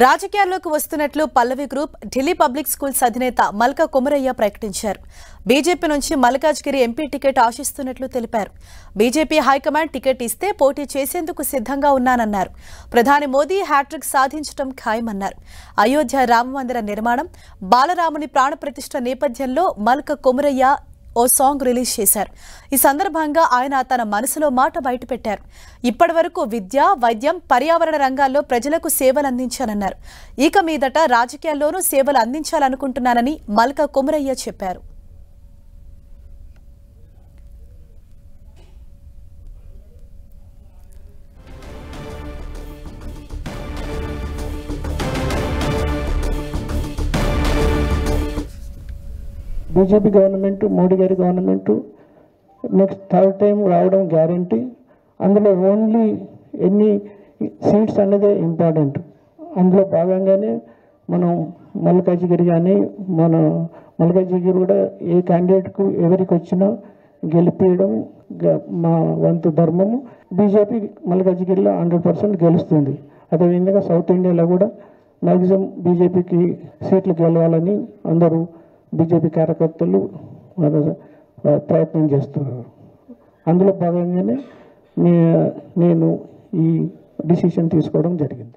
రాజకీయాల్లోకి వస్తున్నట్లు పల్లవి group Delhi public schools అధినేత మల్కా కొమరయ్య ప్రకటించారు. బీజేపీ నుంచి మల్కాజ్గిరి ఎంపీ టికెట్ ఆశిస్తున్నట్లు తెలిపారు. బీజేపీ హైకమాండ్ టికెట్ ఇస్తే పోటీ చేసేందుకు సిద్ధంగా ఉన్నానన్నారు. ప్రధాని మోదీ హ్యాట్రిక్ సాధించడం ఖాయమన్నారు. అయోధ్య రామమందిర నిర్మాణం, బాలరాముని ప్రాణప్రతిష్ఠ నేపథ్యంలో మల్కా కొమరయ్య ఓ సాంగ్ రిలీజ్ చేశారు. ఈ సందర్భంగా ఆయన తన మనసులో మాట బయటపెట్టారు. ఇప్పటివరకు విద్య, వైద్యం, పర్యావరణ రంగాల్లో ప్రజలకు సేవలు అందించానన్నారు. ఇక మీదట రాజకీయాల్లోనూ సేవలు అందించాలనుకుంటున్నానని మల్కా కొమరయ్య చెప్పారు. బీజేపీ గవర్నమెంట్, మోడీ గారి గవర్నమెంట్ నెక్స్ట్ థర్డ్ టైం రావడం గ్యారంటీ. అందులో ఓన్లీ ఎన్ని సీట్స్ అనేది ఇంపార్టెంట్. అందులో భాగంగానే మనం మల్కాజ్గిరి కానీ మల్కాజ్గిరి కూడా ఏ క్యాండిడేట్కు ఎవరికి వచ్చినా గెలిపించడం మా వంతు ధర్మము. బీజేపీ మల్కాజ్గిరిలో 100% గెలుస్తుంది. అదేవిధంగా సౌత్ ఇండియాలో కూడా మ్యాక్సిమం బీజేపీకి సీట్లు గెలవాలని అందరూ బీజేపీ కార్యకర్తలు ప్రయత్నం చేస్తున్నారు. అందులో భాగంగానే నేను ఈ డిసిషన్ తీసుకోవడం జరిగింది.